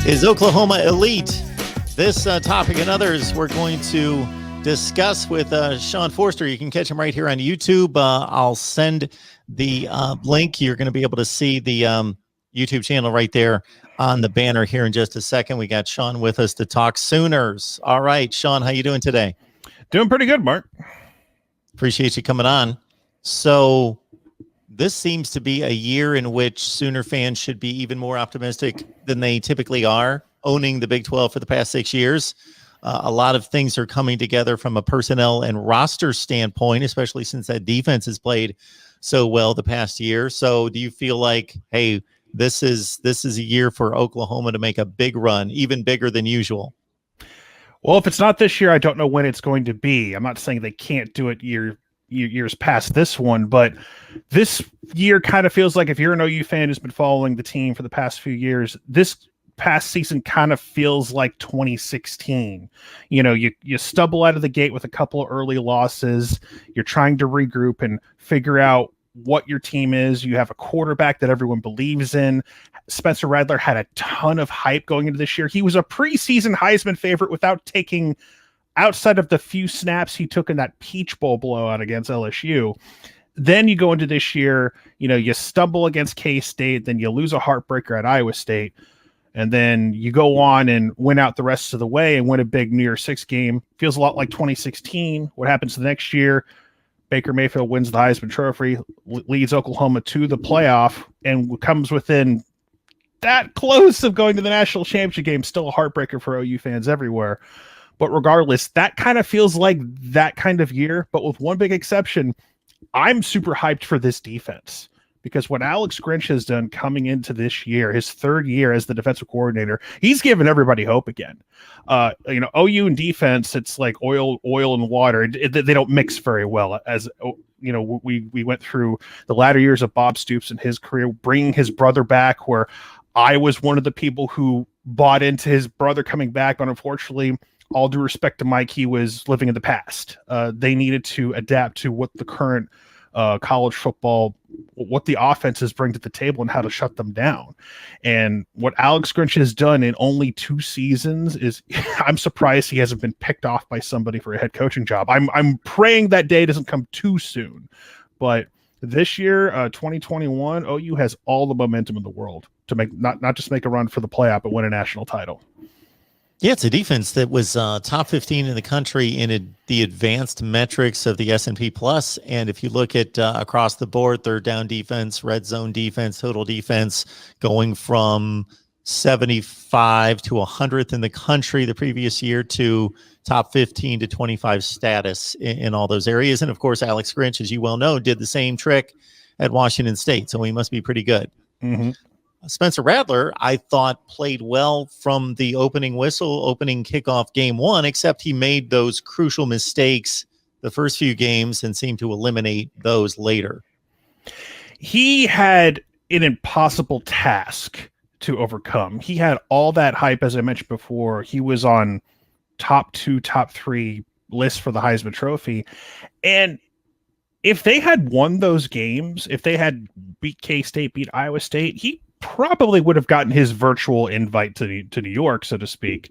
Is Oklahoma elite? This topic and others we're going to discuss with Sean Forster. You can catch him right here on YouTube. I'll send the link. You're going to be able to see the YouTube channel right there on the banner here in just a second. We got Sean with us to talk Sooners. All right, Sean, how you doing today? Doing pretty good, Mark. Appreciate you coming on. So this seems to be a year in which Sooner fans should be even more optimistic than they typically are, owning the Big 12 for the past 6 years. A lot of things are coming together from a personnel and roster standpoint, especially since that defense has played so well the past year. So do you feel like, hey, this is a year for Oklahoma to make a big run, even bigger than usual? Well, if it's not this year, I don't know when it's going to be. I'm not saying they can't do it years past this one, but this year kind of feels like, if you're an OU fan who's been following the team for the past few years, this past season kind of feels like 2016. You know, you stumble out of the gate with a couple of early losses. You're trying to regroup and figure out what your team is. You have a quarterback that everyone believes in. Spencer Rattler had a ton of hype going into this year. He was a preseason Heisman favorite without taking, outside of the few snaps he took in that Peach Bowl blowout against LSU. Then you go into this year, you know, you stumble against K-State, then you lose a heartbreaker at Iowa State, and then you go on and win out the rest of the way and win a big New Year's Six game. Feels a lot like 2016. What happens the next year? Baker Mayfield wins the Heisman Trophy, leads Oklahoma to the playoff, and comes within that close of going to the national championship game. Still a heartbreaker for OU fans everywhere. But regardless, that kind of feels like that kind of year. But with one big exception, I'm super hyped for this defense, because what Alex Grinch has done coming into this year, his third year as the defensive coordinator, he's given everybody hope again. You know, OU and defense, it's like oil and water. They don't mix very well. As you know, we went through the latter years of Bob Stoops and his career, bringing his brother back, where I was one of the people who bought into his brother coming back, but unfortunately, all due respect to Mike, he was living in the past. They needed to adapt to what the current college football, what the offenses bring to the table and how to shut them down. And what Alex Grinch has done in only 2 seasons is, I'm surprised he hasn't been picked off by somebody for a head coaching job. I'm praying that day doesn't come too soon. But this year, 2021, OU has all the momentum in the world to make not just make a run for the playoff, but win a national title. Yeah, it's a defense that was top 15 in the country in the advanced metrics of the S&P Plus. And if you look at across the board, third down defense, red zone defense, total defense, going from 75 to 100th in the country the previous year to top 15 to 25 status in all those areas. And of course, Alex Grinch, as you well know, did the same trick at Washington State. So he must be pretty good. Mm-hmm. Spencer Rattler, I thought, played well from the opening kickoff game 1, except he made those crucial mistakes the first few games and seemed to eliminate those later. He had an impossible task to overcome. He had all that hype, as I mentioned before. He was on top 2, top 3 lists for the Heisman Trophy. And if they had won those games, if they had beat K-State, beat Iowa State, he probably would have gotten his virtual invite to New York, so to speak.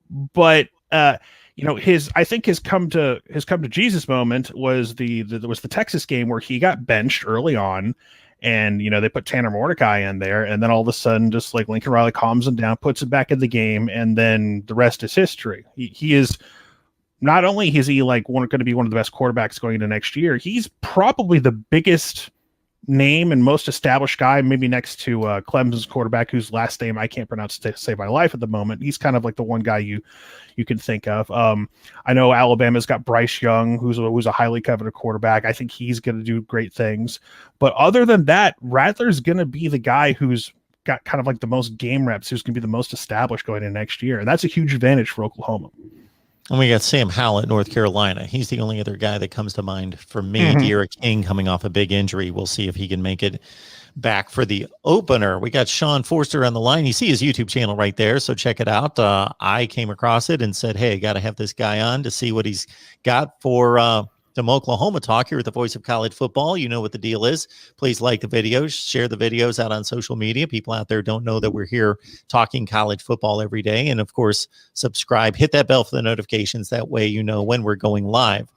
But you know, his come to Jesus moment was the Texas game, where he got benched early on, and you know, they put Tanner Mordecai in there, and then all of a sudden, just like Lincoln Riley calms him down, puts him back in the game, and then the rest is history. He is not only is he like going to be one of the best quarterbacks going into next year, he's probably the biggest name and most established guy, maybe next to Clemson's quarterback, whose last name I can't pronounce to save my life at the moment. He's kind of like the one guy you can think of. I know Alabama's got Bryce Young, who's a highly coveted quarterback. I think he's going to do great things. But other than that, Rattler's going to be the guy who's got kind of like the most game reps, who's going to be the most established going into next year. And that's a huge advantage for Oklahoma. And we got Sam Howell at North Carolina. He's the only other guy that comes to mind for me. Mm-hmm. De'Ara King coming off a big injury. We'll see if he can make it back for the opener. We got Sean Forster on the line. You see his YouTube channel right there, so check it out. I came across it and said, hey, got to have this guy on to see what he's got for Some Oklahoma talk here with the voice of college football. You know what the deal is. Please like the videos, share the videos out on social media. People out there don't know that we're here talking college football every day. And of course, subscribe, hit that bell for the notifications. That way you know when we're going live.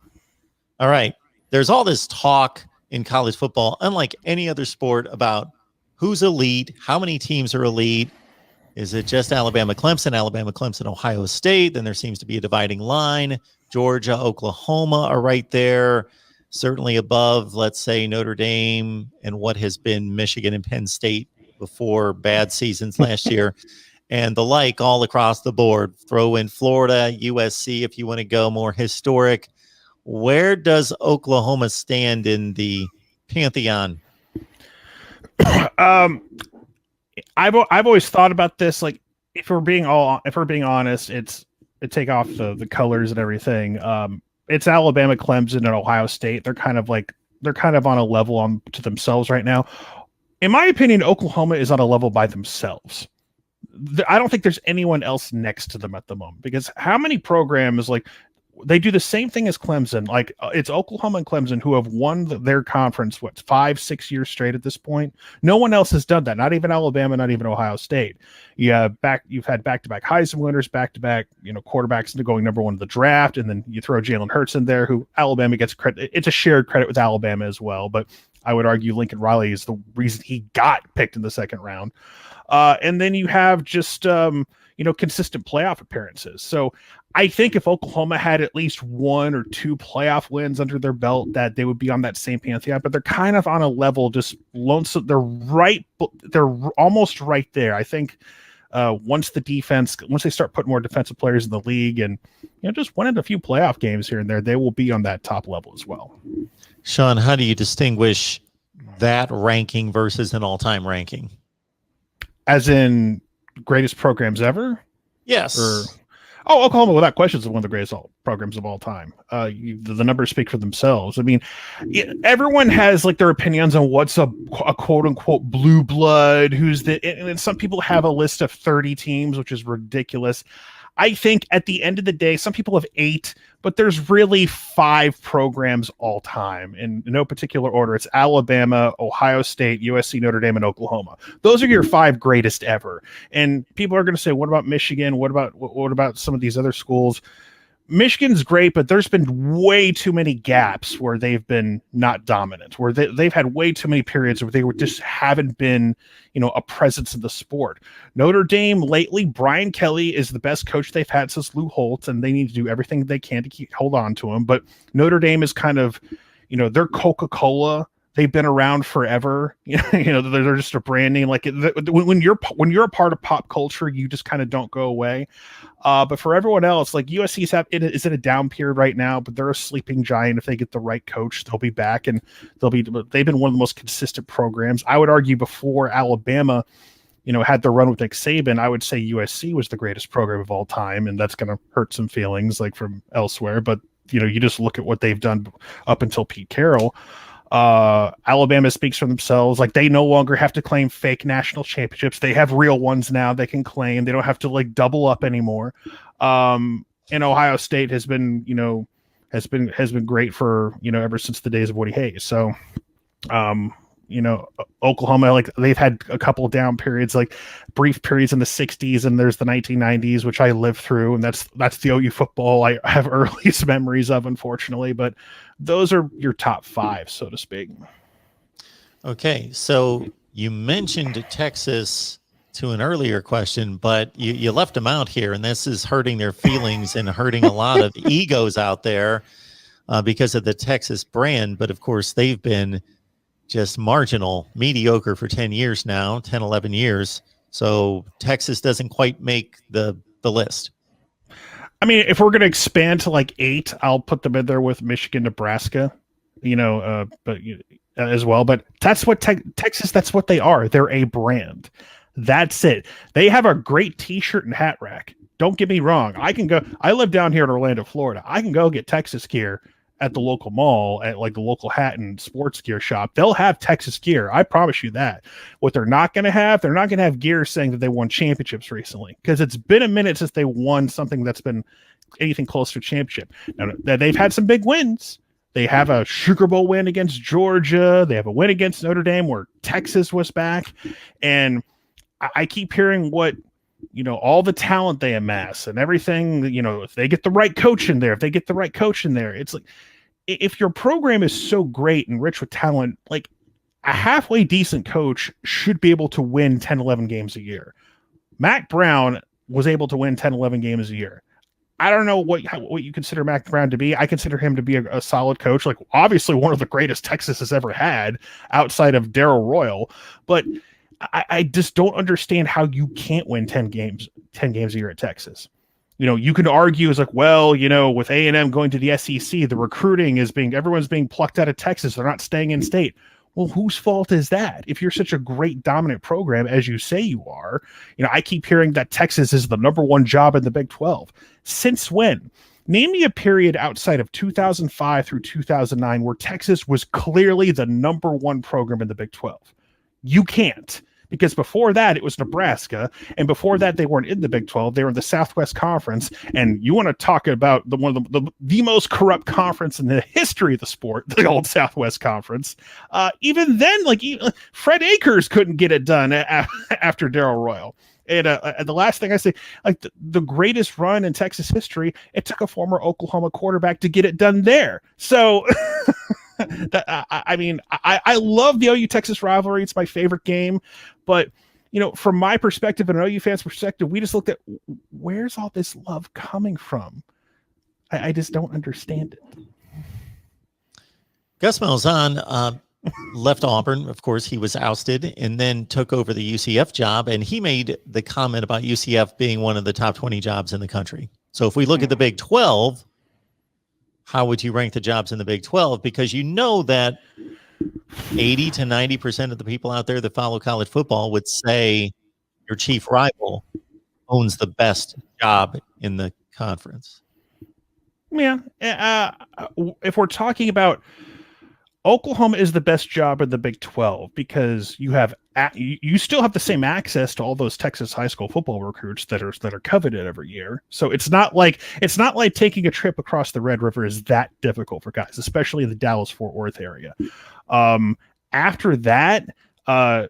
All right. There's all this talk in college football, unlike any other sport, about who's elite, how many teams are elite. Is it just Alabama, Clemson, Ohio State? Then there seems to be a dividing line. Georgia, Oklahoma are right there, certainly above, let's say, Notre Dame and what has been Michigan and Penn State before bad seasons last year, and the like all across the board. Throw in Florida, USC if you want to go more historic. Where does Oklahoma stand in the Pantheon? I've always thought about this. Like, if we're being honest, take off the colors and everything. It's Alabama, Clemson, and Ohio State. They're kind of on a level to themselves right now. In my opinion, Oklahoma is on a level by themselves. I don't think there's anyone else next to them at the moment, because how many programs, like, they do the same thing as Clemson. Like, it's Oklahoma and Clemson who have won their conference, 5-6 years straight at this point. No one else has done that. Not even Alabama, not even Ohio State. You've had back-to-back Heisman winners, back-to-back, quarterbacks going number one in the draft, and then you throw Jalen Hurts in there, who Alabama gets credit. It's a shared credit with Alabama as well, but I would argue Lincoln Riley is the reason he got picked in the second round. And then you have just consistent playoff appearances. So I think if Oklahoma had at least 1 or 2 playoff wins under their belt, that they would be on that same Pantheon, but they're kind of on a level just lonesome. They're almost right there. I think once they start putting more defensive players in the league and just winning a few playoff games here and there, they will be on that top level as well. Sean, how do you distinguish that ranking versus an all-time ranking? As in greatest programs ever? Yes. Oklahoma, without question, is one of the greatest programs of all time. The numbers speak for themselves. I mean, everyone has like their opinions on what's a quote unquote blue blood, and some people have a list of 30 teams, which is ridiculous. I think at the end of the day, some people have 8, but there's really 5 programs all time in no particular order. It's Alabama, Ohio State, USC, Notre Dame, and Oklahoma. Those are your 5 greatest ever. And people are going to say, what about Michigan? What about some of these other schools? Michigan's great, but there's been way too many gaps where they've been not dominant, where they've had way too many periods where they just haven't been, a presence in the sport. Notre Dame lately, Brian Kelly is the best coach they've had since Lou Holtz, and they need to do everything they can to hold on to him. But Notre Dame is kind of, they're Coca-Cola. They've been around forever. They're just a branding. Like when you're a part of pop culture, you just kind of don't go away. But for everyone else, like USC is in a down period right now, but they're a sleeping giant. If they get the right coach, they'll be back, and they've been one of the most consistent programs. I would argue before Alabama, had their run with Nick Saban, I would say USC was the greatest program of all time, and that's going to hurt some feelings like from elsewhere. But you just look at what they've done up until Pete Carroll. Alabama speaks for themselves. Like, they no longer have to claim fake national championships. They have real ones now they can claim. They don't have to like double up anymore. And Ohio State has been great for, ever since the days of Woody Hayes. So, Oklahoma, like, they've had a couple of down periods, like brief periods in the 60s, and there's the 1990s, which I lived through, and that's the OU football I have earliest memories of, unfortunately. But those are your top 5, so to speak. Okay, so you mentioned Texas to an earlier question, but you left them out here, and this is hurting their feelings and hurting a lot of egos out there because of the Texas brand. But of course, they've been just marginal, mediocre for 10 years now, 10, 11 years. So Texas doesn't quite make the list. I mean, if we're going to expand to like 8, I'll put them in there with Michigan, Nebraska, but as well. But that's what Texas, that's what they are. They're a brand. That's it. They have a great T-shirt and hat rack. Don't get me wrong. I live down here in Orlando, Florida. I can go get Texas gear at the local mall, at like the local hat and sports gear shop. They'll have Texas gear. I promise you that. What they're not going to have gear saying that they won championships recently, because it's been a minute since they won something that's been anything close to a championship. Now, they've had some big wins. They have a Sugar Bowl win against Georgia. They have a win against Notre Dame where Texas was back. And I keep hearing what, all the talent they amass and everything, if they get the right coach in there, it's like, if your program is so great and rich with talent, like a halfway decent coach should be able to win 10, 11 games a year. Mac Brown was able to win 10, 11 games a year. I don't know what you consider Mac Brown to be. I consider him to be a solid coach, like obviously one of the greatest Texas has ever had outside of Darrell Royal. But I just don't understand how you can't win 10 games a year at Texas. You can argue is like, well, with A&M going to the SEC, the recruiting everyone's being plucked out of Texas. They're not staying in state. Well, whose fault is that? If you're such a great dominant program, as you say you are, I keep hearing that Texas is the number one job in the Big 12. Since when? Name me a period outside of 2005 through 2009 where Texas was clearly the number one program in the Big 12. You can't. Because before that, it was Nebraska. And before that, they weren't in the Big 12. They were in the Southwest Conference. And you want to talk about one of the most corrupt conference in the history of the sport, the old Southwest Conference. Even then, Fred Akers couldn't get it done after Darrell Royal. And the last thing I say, the greatest run in Texas history, it took a former Oklahoma quarterback to get it done there. So... I love the OU Texas rivalry. It's my favorite game, but from my perspective and an OU fans' perspective, we just looked at where's all this love coming from. I just don't understand it. Gus Malzahn left Auburn. Of course, he was ousted and then took over the UCF job, and he made the comment about UCF being one of the top 20 jobs in the country. So if we look at the Big 12, how would you rank the jobs in the Big 12? Because that 80 to 90% of the people out there that follow college football would say your chief rival owns the best job in the conference. Yeah. If we're talking about Oklahoma is the best job in the Big 12 because you still have the same access to all those Texas high school football recruits that are coveted every year. So it's not like taking a trip across the Red River is that difficult for guys, especially in the Dallas-Fort Worth area. After that, I'll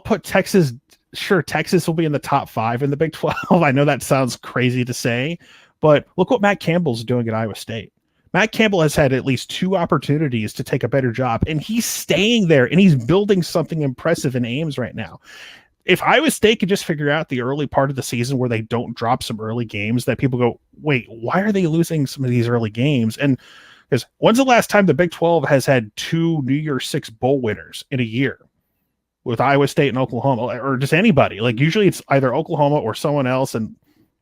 put Texas. Sure, Texas will be in the top 5 in the Big 12. I know that sounds crazy to say, but look what Matt Campbell's doing at Iowa State. Matt Campbell has had at least 2 opportunities to take a better job, and he's staying there, and he's building something impressive in Ames right now. If Iowa State could just figure out the early part of the season where they don't drop some early games that people go, wait, why are they losing some of these early games? And because when's the last time the Big 12 has had 2 New Year's 6 bowl winners in a year with Iowa State and Oklahoma, or just anybody? Like usually it's either Oklahoma or someone else, and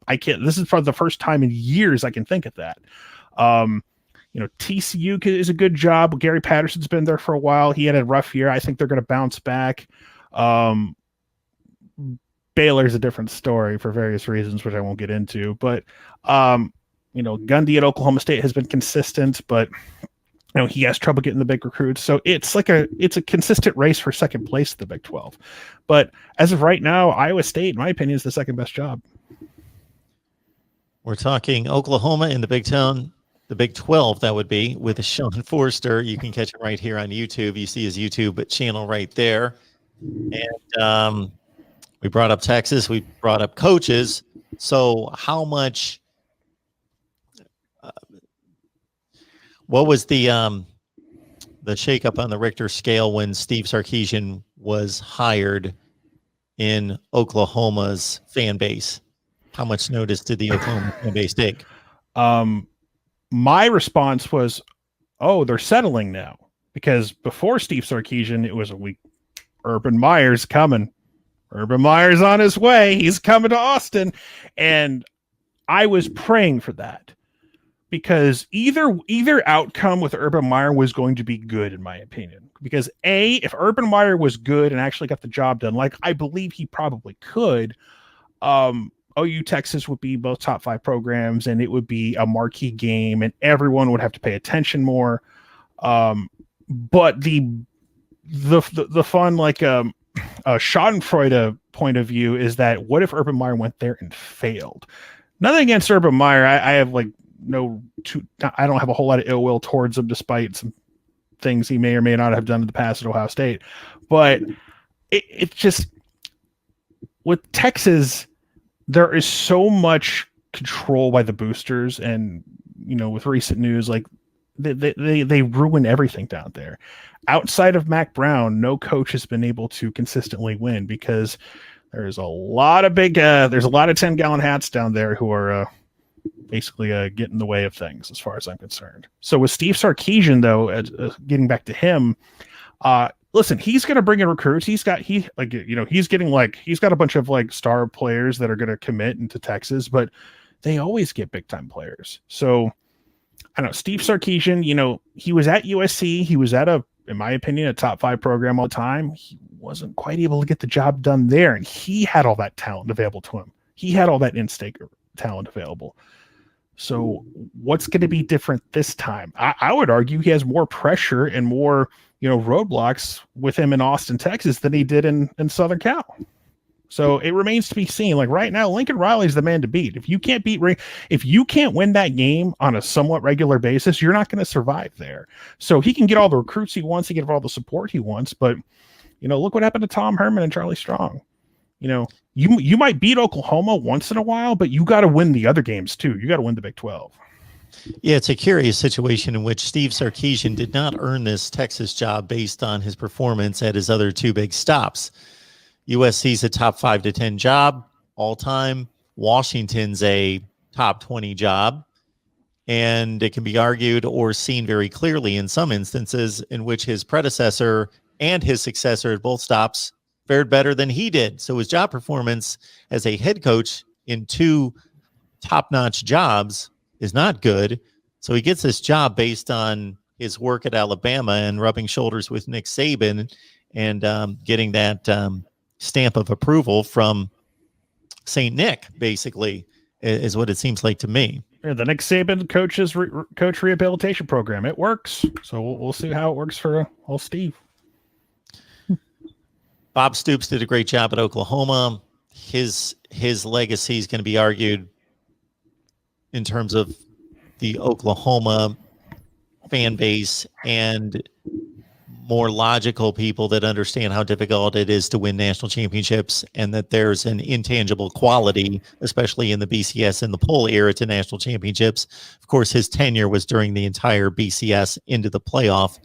this is for the first time in years I can think of that. TCU is a good job. Gary Patterson's been there for a while. He had a rough year. I think they're going to bounce back. Baylor's a different story for various reasons, which I won't get into. But, Gundy at Oklahoma State has been consistent, but, he has trouble getting the big recruits. So it's a consistent race for second place in the Big 12. But as of right now, Iowa State, in my opinion, is the second best job. We're talking Oklahoma in the Big 10. The Big 12, that would be, with Sean Forster. You can catch him right here on YouTube. You see his YouTube channel right there. And we brought up Texas. We brought up coaches. So how much what was the shakeup on the Richter scale when Steve Sarkeesian was hired in Oklahoma's fan base? How much notice did the Oklahoma fan base take? My response was, they're settling now. Because before Steve Sarkeesian, it was Urban Meyer's coming. Urban Meyer's on his way. He's coming to Austin. And I was praying for that. Because either outcome with Urban Meyer was going to be good, in my opinion. Because if Urban Meyer was good and actually got the job done, like I believe he probably could, OU Texas would be both top 5 programs, and it would be a marquee game, and everyone would have to pay attention more. But the fun, Schadenfreude point of view is that what if Urban Meyer went there and failed? Nothing against Urban Meyer. I have I don't have a whole lot of ill will towards him, despite some things he may or may not have done in the past at Ohio State. But it's just with Texas, there is so much control by the boosters, and with recent news, like they ruin everything down there. Outside of Mac Brown, no coach has been able to consistently win because there's a lot of 10-gallon hats down there who are basically get in the way of things, as far as I'm concerned. So with Steve Sarkeesian, though, getting back to him, listen, he's going to bring in recruits. He's got a bunch of like star players that are going to commit into Texas, but they always get big time players. So I don't know, Steve Sarkeesian, he was at USC. He was at in my opinion, a top 5 program all the time. He wasn't quite able to get the job done there, and he had all that talent available to him. He had all that in-state talent available. So what's going to be different this time? I would argue he has more pressure and more, roadblocks with him in Austin, Texas than he did in Southern Cal. So it remains to be seen. Like right now, Lincoln Riley's the man to beat. If you can't win that game on a somewhat regular basis, you're not going to survive there. So he can get all the recruits he wants, he can get all the support he wants, but look what happened to Tom Herman and Charlie Strong. You might beat Oklahoma once in a while, but you got to win the other games too. You got to win the Big 12. Yeah, it's a curious situation in which Steve Sarkeesian did not earn this Texas job based on his performance at his other 2 big stops. USC's a top 5 to 10 job all time. Washington's a top 20 job. And it can be argued or seen very clearly in some instances in which his predecessor and his successor at both stops fared better than he did. So his job performance as a head coach in 2 top-notch jobs is not good. So he gets this job based on his work at Alabama and rubbing shoulders with Nick Saban and getting that stamp of approval from St. Nick, basically, is what it seems like to me. Yeah, the Nick Saban coach rehabilitation program. It works. So we'll see how it works for old Steve. Bob Stoops did a great job at Oklahoma. His legacy is going to be argued in terms of the Oklahoma fan base and more logical people that understand how difficult it is to win national championships, and that there's an intangible quality, especially in the BCS and the poll era, to national championships. Of course, his tenure was during the entire BCS into the playoff,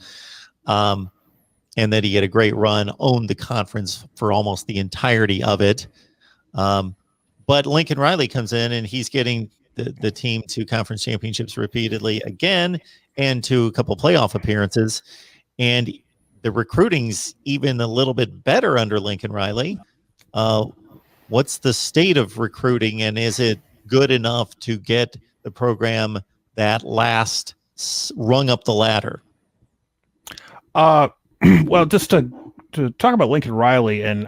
and that he had a great run, owned the conference for almost the entirety of it. But Lincoln Riley comes in, and he's getting the team to conference championships repeatedly again, and to a couple playoff appearances. And the recruiting's even a little bit better under Lincoln Riley. What's the state of recruiting, and is it good enough to get the program that last rung up the ladder? Well, just to talk about Lincoln Riley, and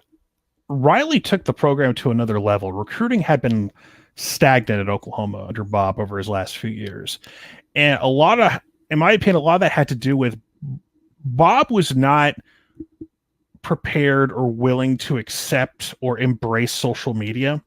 Riley took the program to another level. Recruiting had been stagnant at Oklahoma under Bob over his last few years. And in my opinion, a lot of that had to do with Bob was not prepared or willing to accept or embrace social media.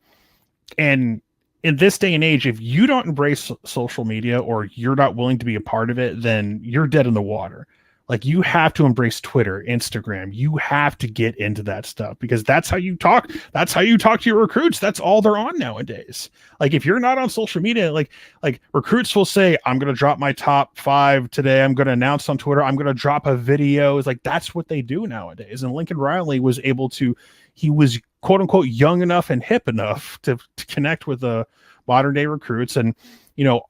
And in this day and age, if you don't embrace social media or you're not willing to be a part of it, then you're dead in the water. Like, you have to embrace Twitter, Instagram. You have to get into that stuff, because that's how you talk. That's how you talk to your recruits. That's all they're on nowadays. Like, if you're not on social media, like recruits will say, I'm going to drop my top 5 today. I'm going to announce on Twitter. I'm going to drop a video. It's like, that's what they do nowadays. And Lincoln Riley was able to, he was quote unquote young enough and hip enough to connect with the modern day recruits. And,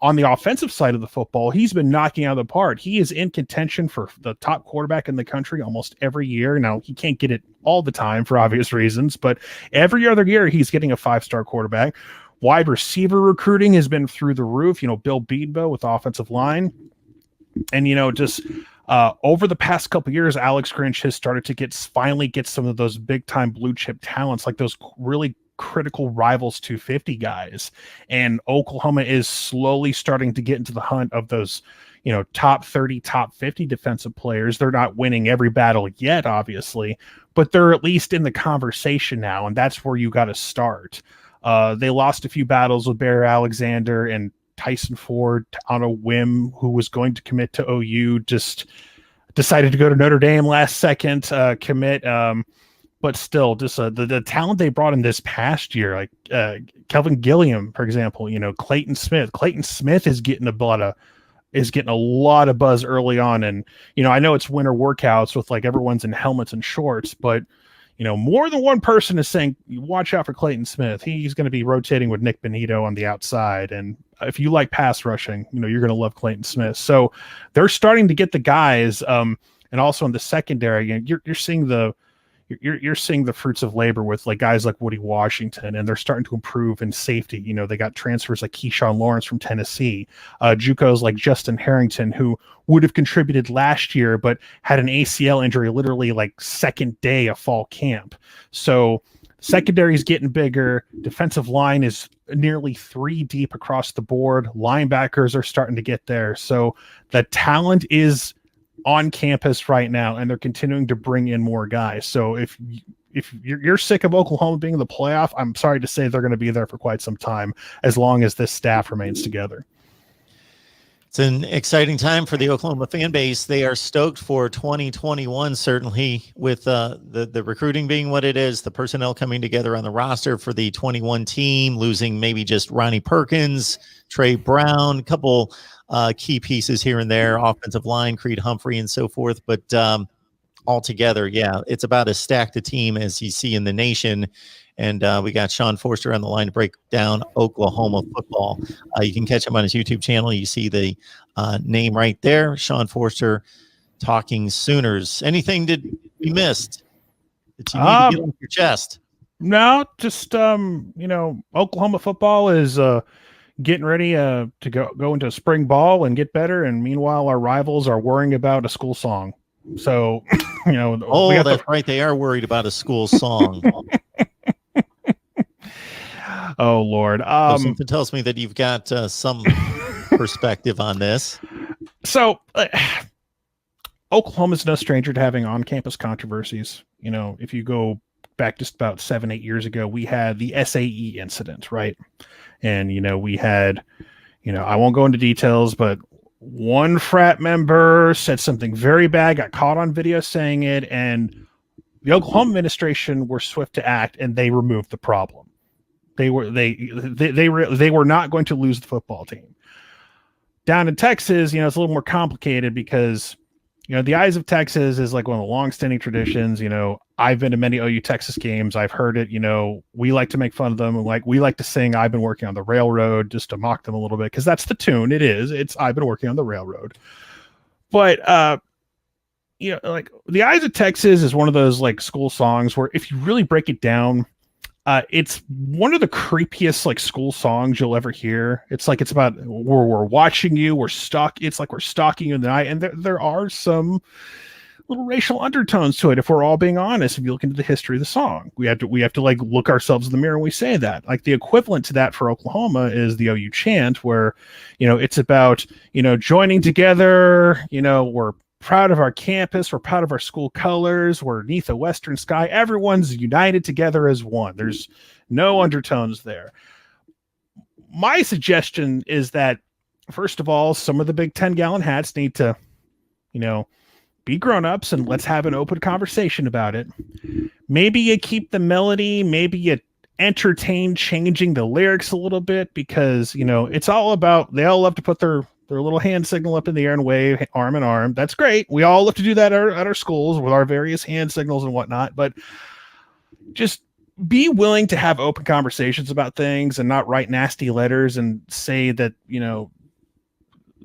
on the offensive side of the football, he's been knocking out of the park. He is in contention for the top quarterback in the country almost every year. Now, he can't get it all the time for obvious reasons, but every other year he's getting a 5-star quarterback. Wide receiver recruiting has been through the roof. Bill Beadbo with offensive line. And, just over the past couple of years, Alex Grinch has started to finally get some of those big time blue chip talents, like those really critical rivals 250 guys. And Oklahoma is slowly starting to get into the hunt of those, top 30, top 50 defensive players. They're not winning every battle yet, obviously, but they're at least in the conversation now. And that's where you got to start. They lost a few battles with Barry Alexander and Tyson Ford on a whim, who was going to commit to OU, just decided to go to Notre Dame last second commit. But still, just the talent they brought in this past year, like Kelvin Gilliam, for example, Clayton Smith. Clayton Smith is getting a lot of buzz early on. And, I know it's winter workouts with like everyone's in helmets and shorts, but, more than one person is saying, watch out for Clayton Smith. He's going to be rotating with Nick Benito on the outside. And if you like pass rushing, you're going to love Clayton Smith. So they're starting to get the guys. And also in the secondary, you're seeing you're seeing the fruits of labor with like guys like Woody Washington, and they're starting to improve in safety. They got transfers like Keyshawn Lawrence from Tennessee, JUCOs like Justin Harrington, who would have contributed last year, but had an ACL injury literally like second day of fall camp. So secondary is getting bigger. Defensive line is nearly 3 deep across the board. Linebackers are starting to get there. So the talent is on campus right now, and they're continuing to bring in more guys. So if you're sick of Oklahoma being in the playoff, I'm sorry to say they're going to be there for quite some time, as long as this staff remains together. It's an exciting time for the Oklahoma fan base. They are stoked for 2021, certainly, with the recruiting being what it is, the personnel coming together on the roster for the 21 team, losing maybe just Ronnie Perkins, Trey Brown, a couple key pieces here and there, offensive line, Creed Humphrey, and so forth. But altogether, yeah, it's about as stacked a team as you see in the nation. And we got Sean Forster on the line to break down Oklahoma football. You can catch him on his YouTube channel. You see the name right there, Sean Forster, Talking Sooners. Anything that we missed that you need to get off your chest? No, just Oklahoma football is getting ready to go into spring ball and get better. And meanwhile, our rivals are worrying about a school song. So, that's right. They are worried about a school song. Oh, Lord. Something tells me that you've got some perspective on this. So Oklahoma's no stranger to having on-campus controversies. If you go back just about 7-8 years ago, we had the SAE incident, right? And, we had, I won't go into details, but one frat member said something very bad, got caught on video saying it, and the Oklahoma administration were swift to act, and they removed the problem. They were not going to lose the football team. Down in Texas, it's a little more complicated because, the Eyes of Texas is like one of the long-standing traditions. I've been to many OU Texas games. I've heard it. We like to make fun of them. We like to sing "I've been working on the railroad" just to mock them a little bit, because that's the tune. It's "I've been working on the railroad." But the Eyes of Texas is one of those like school songs where, if you really break it down, it's one of the creepiest like school songs you'll ever hear. It's about we're watching you, we're stuck. It's like we're stalking you in the night, and there are some little racial undertones to it. If we're all being honest, if you look into the history of the song, we have to like look ourselves in the mirror when we say that. Like the equivalent to that for Oklahoma is the OU chant, where it's about joining together. We're proud of our campus. We're proud of our school colors. We're beneath a western sky. Everyone's united together as one. There's no undertones there. My suggestion is that, first of all, some of the big 10-gallon hats need to, be grown-ups, and let's have an open conversation about it. Maybe you keep the melody. Maybe you entertain changing the lyrics a little bit, because, it's all about, they all love to put their little hand signal up in the air and wave arm in arm. That's great. We all love to do that at our schools with our various hand signals and whatnot, but just be willing to have open conversations about things and not write nasty letters and say that,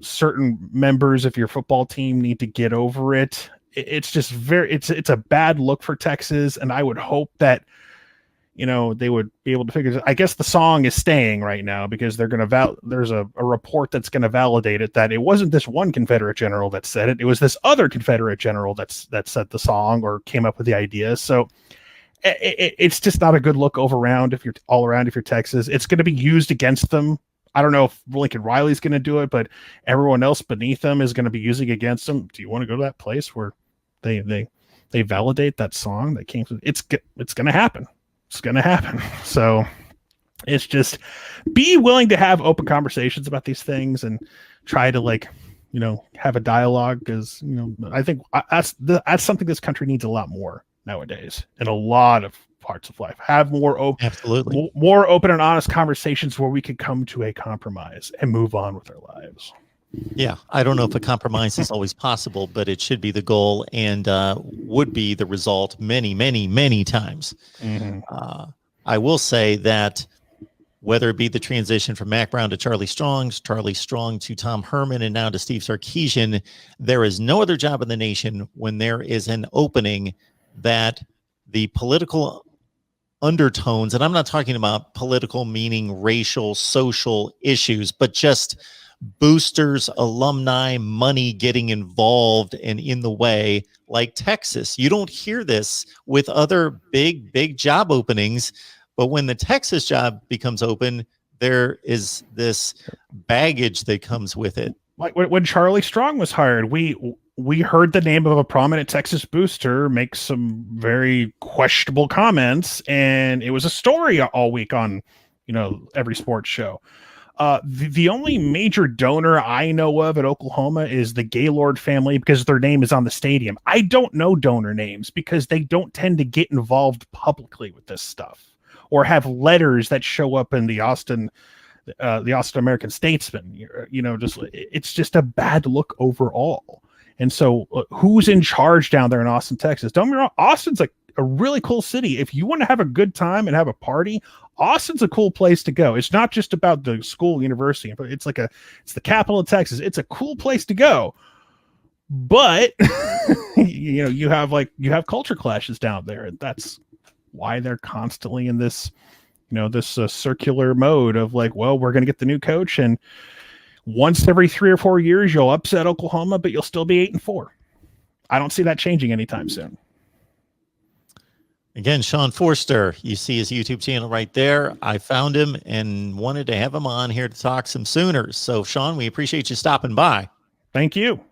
certain members of your football team need to get over it. It's just it's a bad look for Texas. And I would hope that, they would be able to figure it. I guess the song is staying right now because they're going to there's a report that's going to validate it, that it wasn't this one Confederate general that said it. It was this other Confederate general that said the song or came up with the idea. So it's just not a good look all around if you're Texas. It's going to be used against them. I don't know if Lincoln Riley's going to do it, but everyone else beneath them is going to be using against them. Do you want to go to that place where they validate that song that came from? It's going to happen. It's going to happen. So It's just be willing to have open conversations about these things and try to have a dialogue, because I think that's something this country needs a lot more nowadays in a lot of parts of life. Have more open, Absolutely. more open and honest conversations where we could come to a compromise and move on with our lives. Yeah, I don't know if a compromise is always possible, but it should be the goal, and would be the result many, many, many times. Mm-hmm. I will say that whether it be the transition from Mac Brown to Charlie Strong to Tom Herman, and now to Steve Sarkeesian, there is no other job in the nation when there is an opening that the political undertones, and I'm not talking about political meaning racial, social issues, but just boosters, alumni, money getting involved and in the way, like Texas. You don't hear this with other big job openings, but when the Texas job becomes open, there is this baggage that comes with it. Like when Charlie Strong was hired, we heard the name of a prominent Texas booster make some very questionable comments, and it was a story all week on every sports show. The only major donor I know of at Oklahoma is the Gaylord family, because their name is on the stadium. I don't know donor names because they don't tend to get involved publicly with this stuff or have letters that show up in the Austin American Statesman. It's just a bad look overall. And so who's in charge down there in Austin, Texas? Don't get me wrong, Austin's a really cool city. If you want to have a good time and have a party, Austin's a cool place to go. It's not just about the school, university. It's the capital of Texas. It's a cool place to go. But you have culture clashes down there. That's why they're constantly in this circular mode of we're going to get the new coach, and once every 3 or 4 years you'll upset Oklahoma, but you'll still be 8-4. I don't see that changing anytime soon. Again, Sean Forster, you see his YouTube channel right there. I found him and wanted to have him on here to talk some Sooners. So, Sean, we appreciate you stopping by. Thank you.